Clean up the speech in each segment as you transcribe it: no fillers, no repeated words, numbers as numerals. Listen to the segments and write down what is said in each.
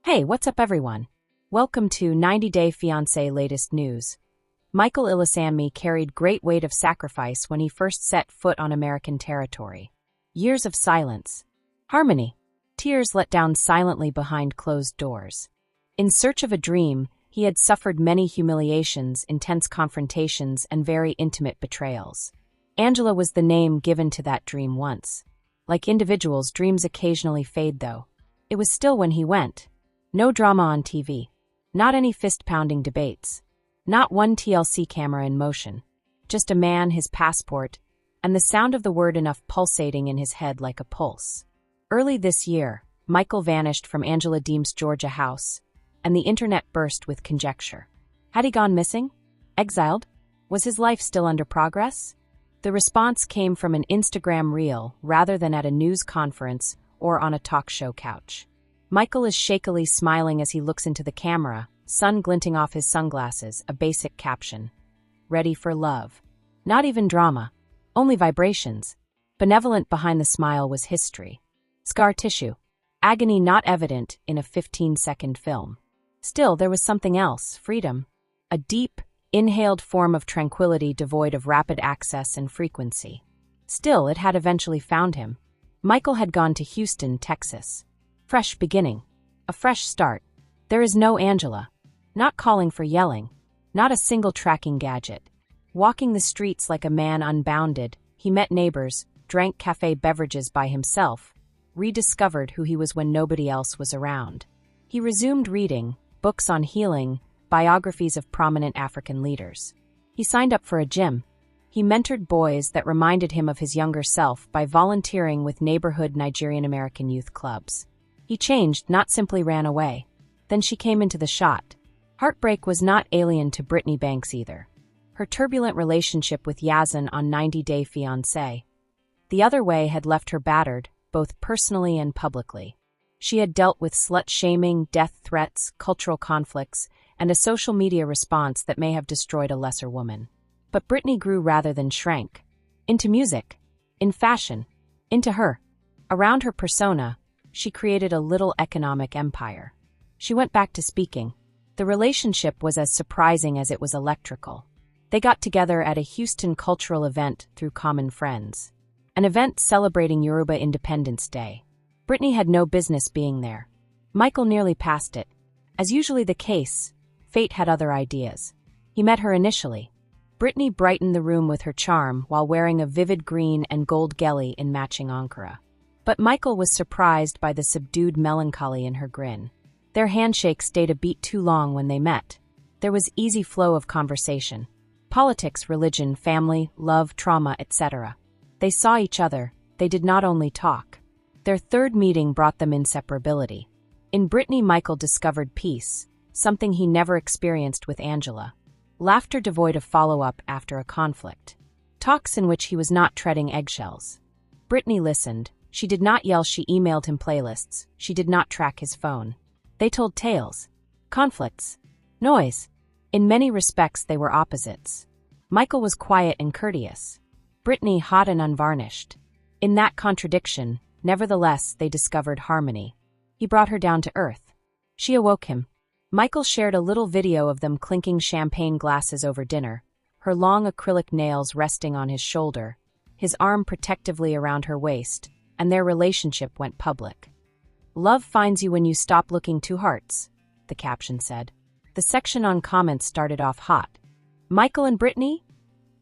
Hey, what's up everyone? Welcome to 90 Day Fiancé latest news. Michael Ilesanmi carried great weight of sacrifice when he first set foot on American territory. Years of silence. Harmony. Tears let down silently behind closed doors. In search of a dream, he had suffered many humiliations, intense confrontations, and very intimate betrayals. Angela was the name given to that dream once. Like individuals, dreams occasionally fade though. It was still when he went. No drama on TV. Not any fist-pounding debates. Not one TLC camera in motion. Just a man, his passport, and the sound of the word enough pulsating in his head like a pulse. Early this year, Michael vanished from Angela Deem's Georgia house, and the internet burst with conjecture. Had he gone missing? Exiled? Was his life still under progress? The response came from an Instagram reel rather than at a news conference or on a talk show couch. Michael is shakily smiling as he looks into the camera, sun glinting off his sunglasses, a basic caption. Ready for love. Not even drama. Only vibrations. Benevolent behind the smile was history. Scar tissue. Agony not evident in a 15-second film. Still, there was something else, freedom. A deep, inhaled form of tranquility devoid of rapid access and frequency. Still, it had eventually found him. Michael had gone to Houston, Texas. Fresh beginning. A fresh start. There is no Angela. Not calling for yelling. Not a single tracking gadget. Walking the streets like a man unbounded, he met neighbors, drank cafe beverages by himself, rediscovered who he was when nobody else was around. He resumed reading, books on healing, biographies of prominent African leaders. He signed up for a gym. He mentored boys that reminded him of his younger self by volunteering with neighborhood Nigerian American youth clubs. He changed, not simply ran away. Then she came into the shot. Heartbreak was not alien to Brittany either. Her turbulent relationship with Yazan on 90 Day Fiancé. The other way had left her battered, both personally and publicly. She had dealt with slut-shaming, death threats, cultural conflicts, and a social media response that may have destroyed a lesser woman. But Brittany grew rather than shrank. Into music. In fashion. Into her. Around her persona, she created a little economic empire. She went back to speaking. The relationship was as surprising as it was electrical. They got together at a Houston cultural event through common friends. An event celebrating Yoruba Independence Day. Brittany had no business being there. Michael nearly passed it. As usually the case, fate had other ideas. He met her initially. Brittany brightened the room with her charm while wearing a vivid green and gold gelly in matching ankara. But Michael was surprised by the subdued melancholy in her grin. Their handshake stayed a beat too long when they met. There was easy flow of conversation. Politics, religion, family, love, trauma, etc. They saw each other. They did not only talk. Their third meeting brought them inseparability. In Brittany, Michael discovered peace, something he never experienced with Angela. Laughter devoid of follow-up after a conflict. Talks in which he was not treading eggshells. Brittany listened. She did not yell, she emailed him playlists. She did not track his phone. They told tales. Conflicts. Noise. In many respects, they were opposites. Michael was quiet and courteous. Brittany hot and unvarnished. In that contradiction, nevertheless, they discovered harmony. He brought her down to earth. She awoke him. Michael shared a little video of them clinking champagne glasses over dinner, her long acrylic nails resting on his shoulder, his arm protectively around her waist, and their relationship went public. Love finds you when you stop looking, 2 hearts, the caption said. The section on comments started off hot. Michael and Brittany?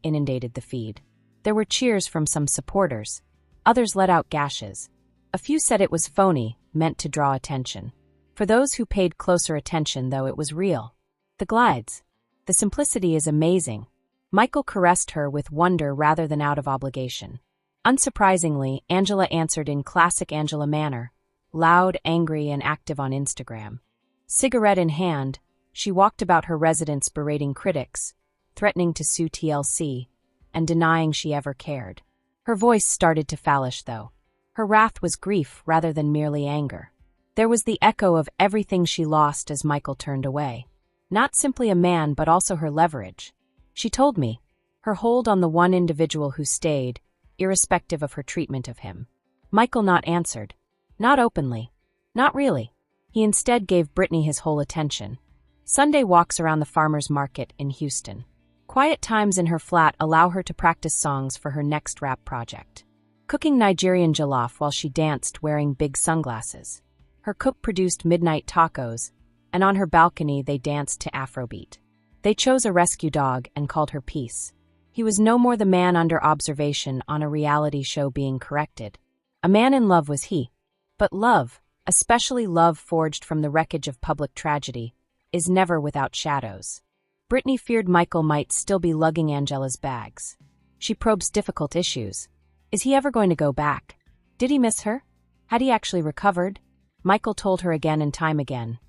Inundated the feed. There were cheers from some supporters. Others let out gashes. A few said it was phony, meant to draw attention. For those who paid closer attention, though, it was real. The glides. The simplicity is amazing. Michael caressed her with wonder rather than out of obligation. Unsurprisingly, Angela answered in classic Angela manner, loud, angry, and active on Instagram. Cigarette in hand, she walked about her residence berating critics, threatening to sue TLC, and denying she ever cared. Her voice started to fallish, though. Her wrath was grief rather than merely anger. There was the echo of everything she lost as Michael turned away. Not simply a man, but also her leverage. She told me, her hold on the one individual who stayed, irrespective of her treatment of him. Michael not answered. Not openly. Not really. He instead gave Brittany his whole attention. Sunday walks around the farmer's market in Houston. Quiet times in her flat allow her to practice songs for her next rap project. Cooking Nigerian jollof while she danced wearing big sunglasses. Her cook produced midnight tacos, and on her balcony they danced to Afrobeat. They chose a rescue dog and called her Peace. He was no more the man under observation on a reality show being corrected. A man in love was he. But love, especially love forged from the wreckage of public tragedy, is never without shadows. Brittany feared Michael might still be lugging Angela's bags. She probes difficult issues. Is he ever going to go back? Did he miss her? Had he actually recovered? Michael told her again and time again.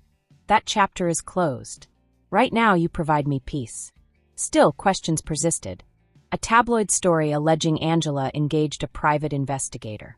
That chapter is closed. Right now you provide me peace. Still, questions persisted. A tabloid story alleging Angela engaged a private investigator.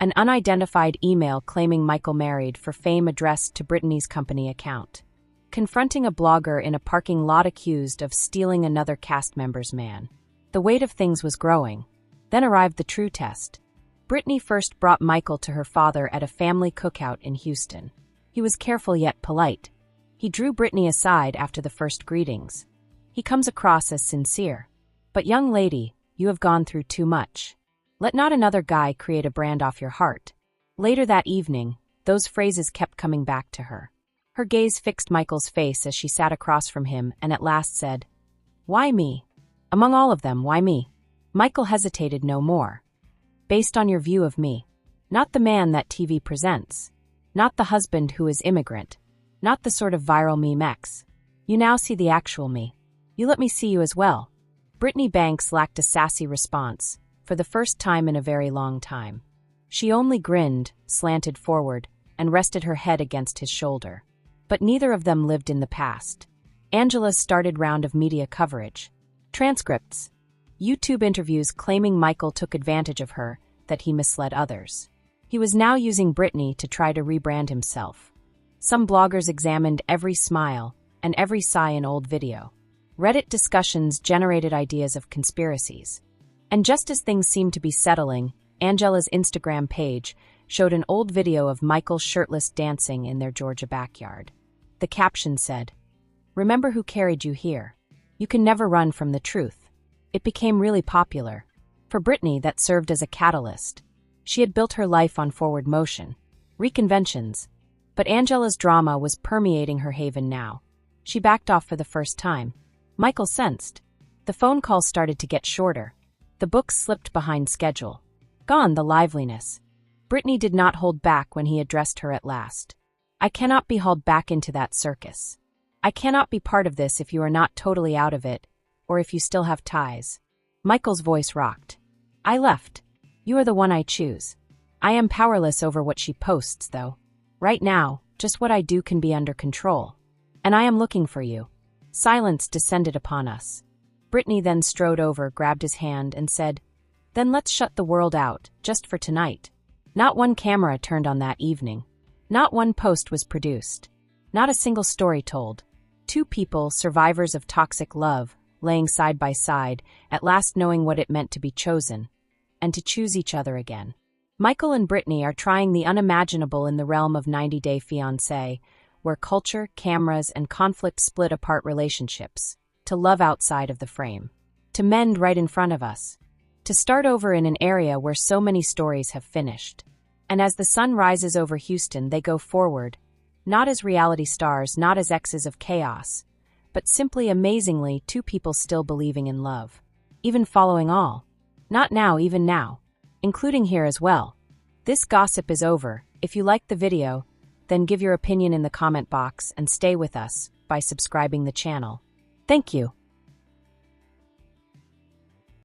An unidentified email claiming Michael married for fame addressed to Brittany's company account. Confronting a blogger in a parking lot accused of stealing another cast member's man. The weight of things was growing. Then arrived the true test. Brittany first brought Michael to her father at a family cookout in Houston. He was careful yet polite. He drew Brittany aside after the first greetings. He comes across as sincere. But young lady, you have gone through too much. Let not another guy create a brand off your heart. Later that evening, those phrases kept coming back to her. Her gaze fixed Michael's face as she sat across from him and at last said, "Why me? Among all of them, why me?" Michael hesitated no more. Based on your view of me. Not the man that TV presents. Not the husband who is immigrant. Not the sort of viral meme ex. You now see the actual me. You let me see you as well. Brittany Banks lacked a sassy response, for the first time in a very long time. She only grinned, slanted forward, and rested her head against his shoulder. But neither of them lived in the past. Angela's started round of media coverage. Transcripts. YouTube interviews claiming Michael took advantage of her, that he misled others. He was now using Brittany to try to rebrand himself. Some bloggers examined every smile and every sigh in old video. Reddit discussions generated ideas of conspiracies. And just as things seemed to be settling, Angela's Instagram page showed an old video of Michael shirtless dancing in their Georgia backyard. The caption said, "Remember who carried you here. You can never run from the truth." It became really popular. For Brittany, that served as a catalyst. She had built her life on forward motion, reconventions. But Angela's drama was permeating her haven now. She backed off for the first time. Michael sensed. The phone calls started to get shorter. The books slipped behind schedule. Gone the liveliness. Brittany did not hold back when he addressed her at last. I cannot be hauled back into that circus. I cannot be part of this if you are not totally out of it, or if you still have ties. Michael's voice rocked. I left. You are the one I choose. I am powerless over what she posts, though. Right now, just what I do can be under control. And I am looking for you. Silence descended upon us. Brittany then strode over, grabbed his hand, and said, Then let's shut the world out, just for tonight. Not one camera turned on that evening. Not one post was produced. Not a single story told. Two people, survivors of toxic love, laying side by side, at last knowing what it meant to be chosen, and to choose each other again. Michael and Brittany are trying the unimaginable in the realm of 90 Day Fiancé, where culture, cameras, and conflict split apart relationships, to love outside of the frame, to mend right in front of us, to start over in an area where so many stories have finished. And as the sun rises over Houston, they go forward, not as reality stars, not as exes of chaos, but simply amazingly two people still believing in love, even following all. Not now, even now, including here as well. This gossip is over. If you liked the video, then give your opinion in the comment box and stay with us by subscribing the channel. Thank you.